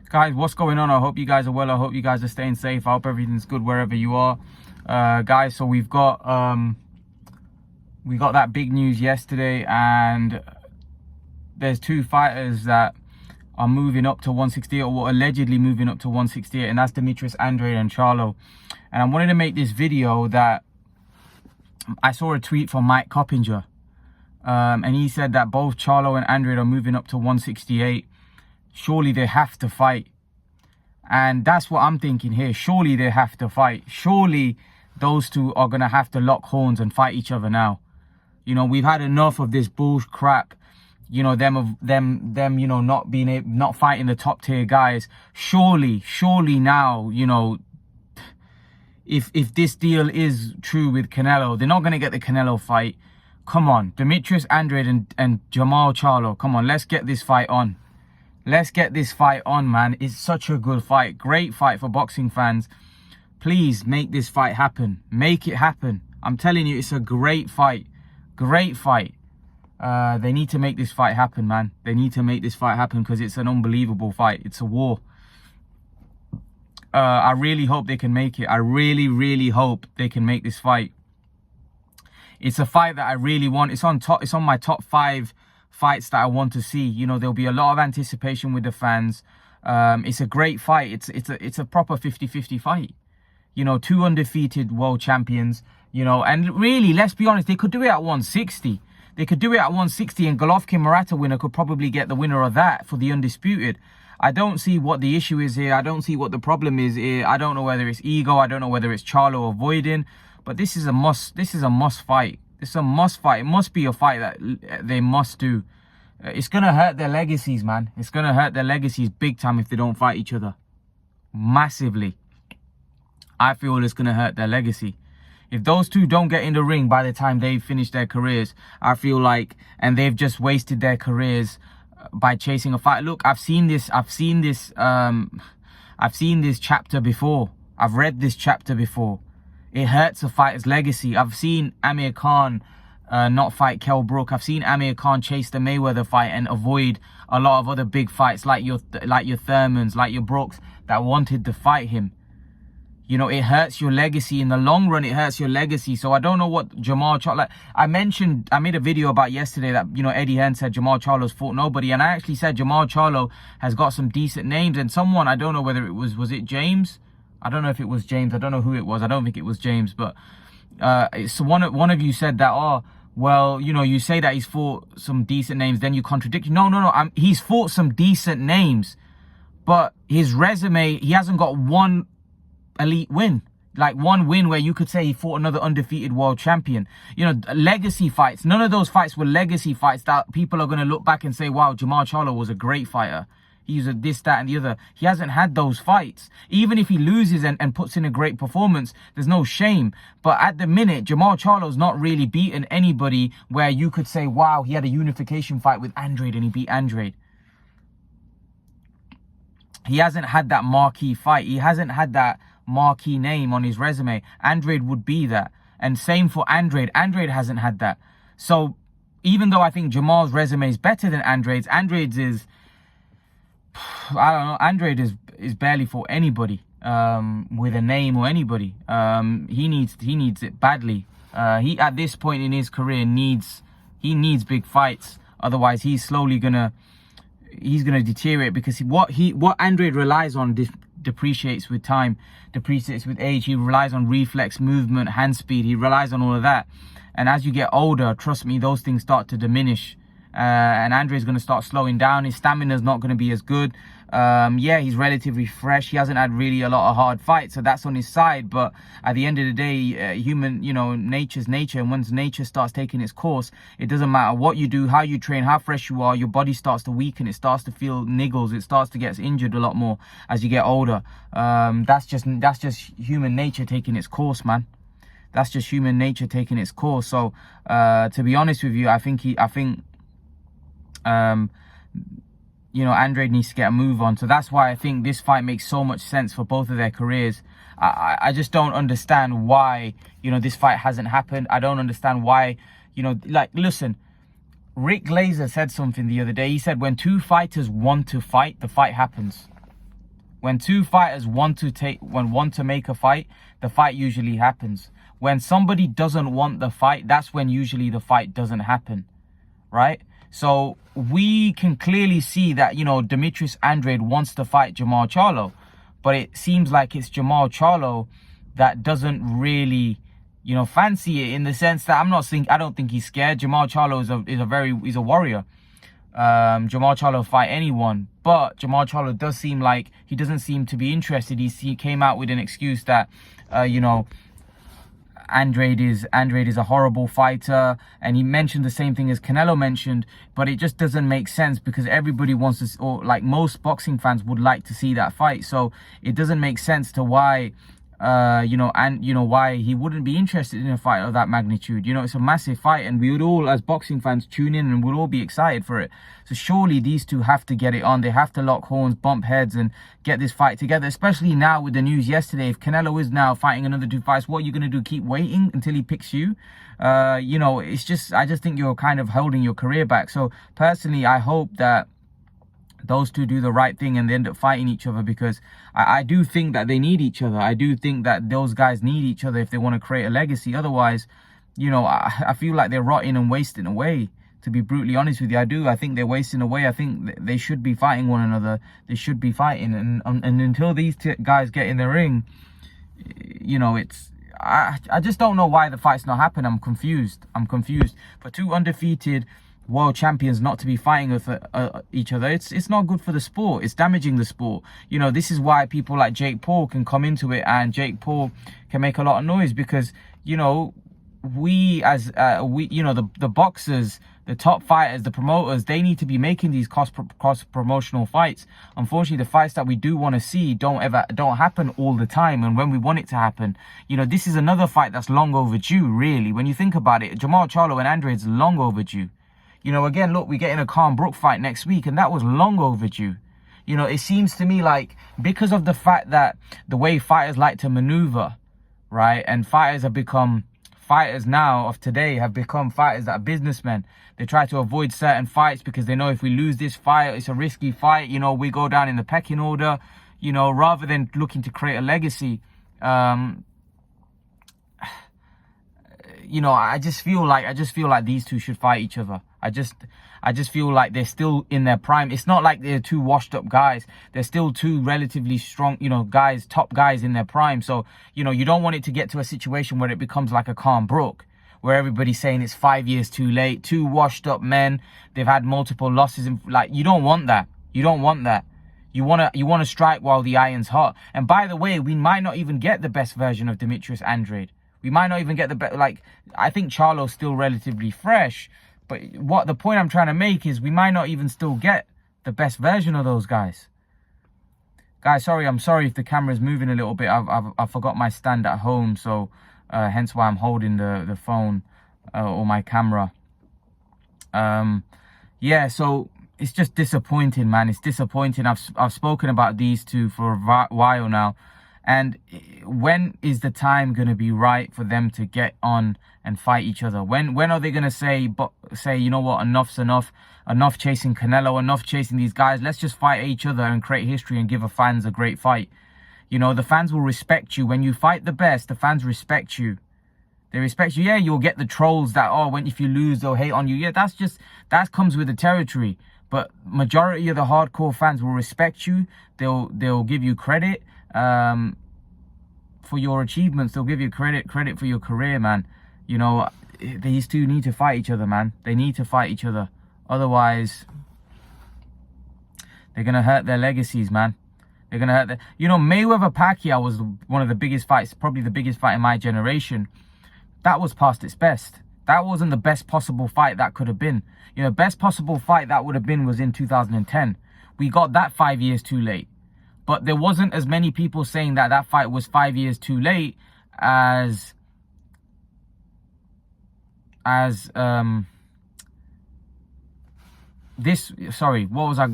Guys, what's going on? I hope you guys are well. I hope you guys are staying safe. I hope everything's good wherever you are. Guys, so we got that big news yesterday, and there's two fighters that are moving up to 168, or allegedly moving up to 168, and that's Demetrius, Andrade, and Charlo. And I wanted to make this video that I saw a tweet from Mike Coppinger, and he said that both Charlo and Andrade are moving up to 168. Surely they have to fight. And that's what I'm thinking here. Surely they have to fight. Surely those two are going to have to lock horns and fight each other now. You know, we've had enough of this bull crap. You know, them, you know, not fighting the top tier guys. Surely now, you know, if this deal is true with Canelo, they're not going to get the Canelo fight. Come on, Demetrius, Andrade, and Jermall Charlo. Come on, let's get this fight on. Let's get this fight on, man. It's such a good fight. Great fight for boxing fans. Please make this fight happen. Make it happen. I'm telling you, it's a great fight. Great fight. They need to make this fight happen, man. They need to make this fight happen because it's an unbelievable fight. It's a war. I really hope they can make it. I really hope they can make this fight. It's a fight that I really want. It's on my top 5 fights that I want to see. You know, there'll be a lot of anticipation with the fans. It's a great fight. It's a proper 50-50 fight. You know, 2 undefeated world champions, you know, and really, let's be honest, they could do it at 160. They could do it at 160, and Golovkin Murata winner could probably get the winner of that for the undisputed. I don't see what the issue is here. I don't see what the problem is here. I don't know whether it's ego. I don't know whether it's Charlo avoiding, but this is a must. This is a must fight. It's a must fight. It must be a fight that they must do. It's going to hurt their legacies, man. It's going to hurt their legacies big time if they don't fight each other. Massively. I feel it's going to hurt their legacy. If those two don't get in the ring by the time they've finished their careers, I feel like, and they've just wasted their careers by chasing a fight. Look, I've seen this chapter before. I've read this chapter before. It hurts a fighter's legacy. I've seen Amir Khan not fight Kell Brook. I've seen Amir Khan chase the Mayweather fight and avoid a lot of other big fights like your Thurmans, like your Brooks that wanted to fight him. You know, it hurts your legacy. In the long run, it hurts your legacy. So I don't know what Jermall Charlo... Like, I made a video about yesterday that, you know, Eddie Hearn said Jermall Charlo's fought nobody. And I actually said Jermall Charlo has got some decent names. And someone, I don't know whether it was it James? I don't know if it was James. I don't know who it was. I don't think it was James. But it's one of you said that, oh, well, you know, you say that he's fought some decent names, then you contradict. No. He's fought some decent names. But his resume, he hasn't got one elite win. Like one win where you could say he fought another undefeated world champion. You know, legacy fights. None of those fights were legacy fights that people are going to look back and say, wow, Jermall Charlo was a great fighter. He's a this, that, and the other. He hasn't had those fights. Even if he loses and puts in a great performance, there's no shame. But at the minute, Jermall Charlo's not really beaten anybody where you could say, wow, he had a unification fight with Andrade and he beat Andrade. He hasn't had that marquee fight. He hasn't had that marquee name on his resume. Andrade would be that. And same for Andrade. Andrade hasn't had that. So even though I think Jermall's resume is better than Andrade's is... I don't know. Andrade is barely for anybody with a name or anybody. He needs it badly. He at this point in his career needs big fights. Otherwise, he's gonna deteriorate, because what Andrade relies on depreciates with time, depreciates with age. He relies on reflex, movement, hand speed. He relies on all of that. And as you get older, trust me, those things start to diminish. And Andrade's going to start slowing down. His stamina's not going to be as good. Yeah, he's relatively fresh. He hasn't had really a lot of hard fights, so that's on his side. But at the end of the day, human, you know, nature's nature. And once nature starts taking its course, it doesn't matter what you do, how you train, how fresh you are, your body starts to weaken. It starts to feel niggles. It starts to get injured a lot more as you get older. That's just human nature taking its course, man. That's just human nature taking its course. So to be honest with you, I think you know, Andrade needs to get a move on. So that's why I think this fight makes so much sense for both of their careers. I just don't understand why, you know, this fight hasn't happened. I don't understand why, you know, like, listen, Rick Glazer said something the other day. He said when two fighters want to fight, the fight happens. When two fighters want to make a fight, the fight usually happens. When somebody doesn't want the fight, that's when usually the fight doesn't happen, right? So we can clearly see that, you know, Demetrius Andrade wants to fight Jermall Charlo, but it seems like it's Jermall Charlo that doesn't really, you know, fancy it, in the sense that I don't think he's scared. Jermall Charlo is a warrior. Jermall Charlo fight anyone, but Jermall Charlo does seem like he doesn't seem to be interested. He came out with an excuse that, you know, Andrade is a horrible fighter, and he mentioned the same thing as Canelo mentioned, but it just doesn't make sense because everybody wants to, or like most boxing fans would like to see that fight. So it doesn't make sense to why, you know, and you know why he wouldn't be interested in a fight of that magnitude. You know, it's a massive fight, and we would all, as boxing fans, tune in and we'll all be excited for it. So surely these two have to get it on. They have to lock horns, bump heads, and get this fight together. Especially now with the news yesterday, if Canelo is now fighting another 2 fights, what are you going to do? Keep waiting until he picks you? You know, it's just, I just think you're kind of holding your career back. So personally, I hope that those two do the right thing and they end up fighting each other, because I do think that they need each other. I do think that those guys need each other if they want to create a legacy. Otherwise, you know, I feel like they're rotting and wasting away, to be brutally honest with you. I think they're wasting away. I think they should be fighting one another. They should be fighting, and until these guys get in the ring, you know, it's, I just don't know why the fight's not happening. I'm confused. For two undefeated world champions not to be fighting with each other, it's not good for the sport. It's damaging the sport. You know, this is why people like Jake Paul can come into it, and Jake Paul can make a lot of noise, because, you know, we as you know, the boxers, the top fighters, the promoters, they need to be making these cross promotional fights. Unfortunately, the fights that we do want to see don't happen all the time, and when we want it to happen, you know, this is another fight that's long overdue, really. When you think about it, Jermall Charlo and Andrade's long overdue. You know, again, look, we're getting a Khan Brook fight next week, and that was long overdue. You know, it seems to me like, because of the fact that the way fighters like to maneuver, right, and fighters now of today have become fighters that are businessmen. They try to avoid certain fights because they know if we lose this fight, it's a risky fight. You know, we go down in the pecking order, you know, rather than looking to create a legacy. You know, I just feel like these two should fight each other. I just feel like they're still in their prime. It's not like they're two washed up guys. They're still two relatively strong, you know, guys, top guys in their prime. So, you know, you don't want it to get to a situation where it becomes like a Khan Brook, where everybody's saying it's 5 years too late. Two washed up men, they've had multiple losses. Like, you don't want that. You don't want that. You want to strike while the iron's hot. And by the way, we might not even get the best version of Demetrius Andrade. We might not even get the best. Like, I think Charlo's still relatively fresh. But what the point I'm trying to make is we might not even still get the best version of those guys. Guys, I'm sorry if the camera's moving a little bit. I forgot my stand at home, so hence why I'm holding the phone or my camera. Yeah, so it's just disappointing, man. It's disappointing. I've spoken about these two for a while now. And when is the time going to be right for them to get on and fight each other? When are they going to say, you know what, enough's enough. Enough chasing Canelo, enough chasing these guys. Let's just fight each other and create history and give the fans a great fight. You know, the fans will respect you. When you fight the best, the fans respect you. They respect you. Yeah, you'll get the trolls that, if you lose, they'll hate on you. Yeah, that comes with the territory. But majority of the hardcore fans will respect you. They'll give you credit for your achievements. They'll give you credit for your career, man. You know, these two need to fight each other, man. They need to fight each other. Otherwise, they're gonna hurt their legacies, man. They're gonna hurt you know, Mayweather-Pacquiao was one of the biggest fights, probably the biggest fight in my generation. That was past its best. That wasn't the best possible fight that could have been. You know, best possible fight that would have been was in 2010. We got that 5 years too late. But there wasn't as many people saying that fight was 5 years too late as this. Sorry, what was I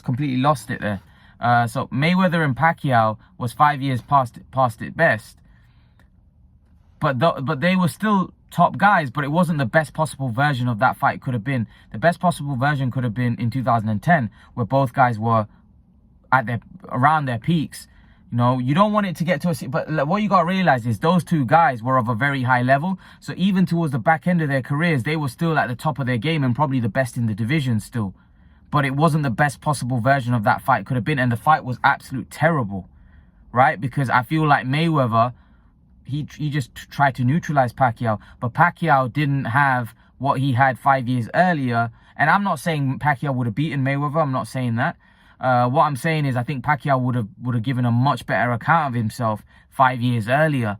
completely lost it there. So Mayweather and Pacquiao was 5 years past its best. But they were still top guys, but it wasn't the best possible version of that fight could have been. The best possible version could have been in 2010, where both guys were around their peaks. You know, you don't want it to get to a... But what you got to realize is those two guys were of a very high level. So even towards the back end of their careers, they were still at the top of their game and probably the best in the division still. But it wasn't the best possible version of that fight could have been. And the fight was absolute terrible, right? Because I feel like Mayweather, he just tried to neutralize Pacquiao. But Pacquiao didn't have what he had 5 years earlier. And I'm not saying Pacquiao would have beaten Mayweather. I'm not saying that. What I'm saying is I think Pacquiao would have given a much better account of himself 5 years earlier.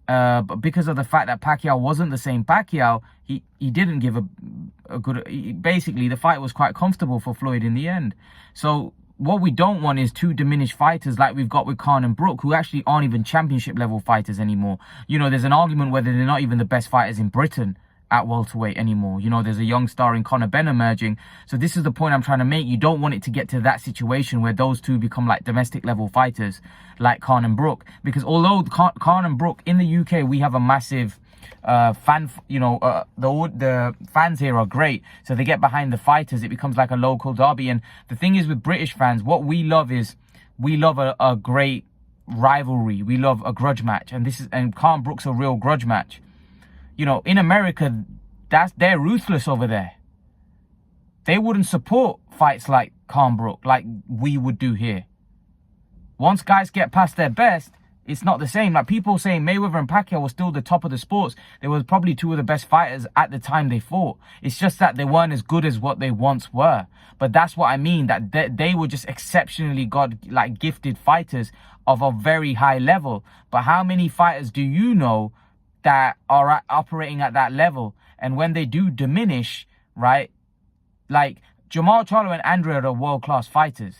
But because of the fact that Pacquiao wasn't the same Pacquiao, he didn't give a good... Basically, the fight was quite comfortable for Floyd in the end. So what we don't want is two diminished fighters like we've got with Khan and Brook, who actually aren't even championship level fighters anymore. You know, there's an argument whether they're not even the best fighters in Britain at welterweight anymore. You know, there's a young star in Conor Benn emerging. So this is the point I'm trying to make. You don't want it to get to that situation where those two become like domestic level fighters like Khan and Brook. Because although Khan and Brook in the UK, we have a massive fan, you know, the fans here are great. So they get behind the fighters. It becomes like a local derby. And the thing is with British fans, what we love is we love a great rivalry. We love a grudge match. And Khan Brook's a real grudge match. You know, in America, they're ruthless over there. They wouldn't support fights like Khan Brook, like we would do here. Once guys get past their best, it's not the same. Like people saying Mayweather and Pacquiao were still the top of the sports. They were probably two of the best fighters at the time they fought. It's just that they weren't as good as what they once were. But that's what I mean, that they were just exceptionally gifted fighters of a very high level. But how many fighters do you know that are operating at that level? And when they do diminish, right, like Jermall, Charlo and Andrade are world-class fighters.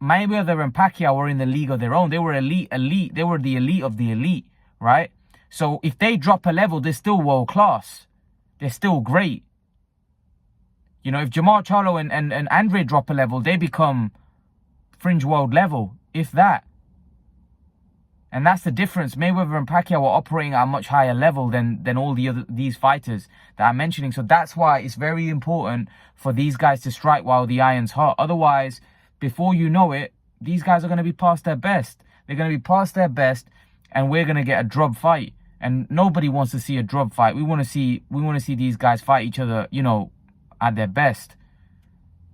Mayweather and Pacquiao were in the league of their own. They were elite. They were the elite of the elite, right? So if they drop a level, they're still world-class. They're still great. You know, if Jermall, Charlo and Andrade drop a level, they become fringe world level, if that. And that's the difference. Mayweather and Pacquiao are operating at a much higher level than all these fighters that I'm mentioning. So that's why it's very important for these guys to strike while the iron's hot. Otherwise, before you know it, these guys are going to be past their best. They're going to be past their best, and we're going to get a drub fight. And nobody wants to see a drub fight. We want to see these guys fight each other, you know, at their best.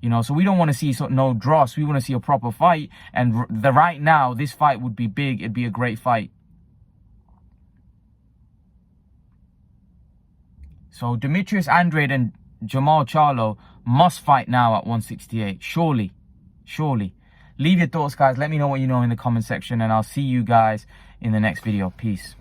You know, so we don't want to see no dross. We want to see a proper fight. And right now, this fight would be big. It'd be a great fight. So Demetrius Andrade and Jermall Charlo must fight now at 168. Surely. Surely. Leave your thoughts, guys. Let me know what you know in the comment section. And I'll see you guys in the next video. Peace.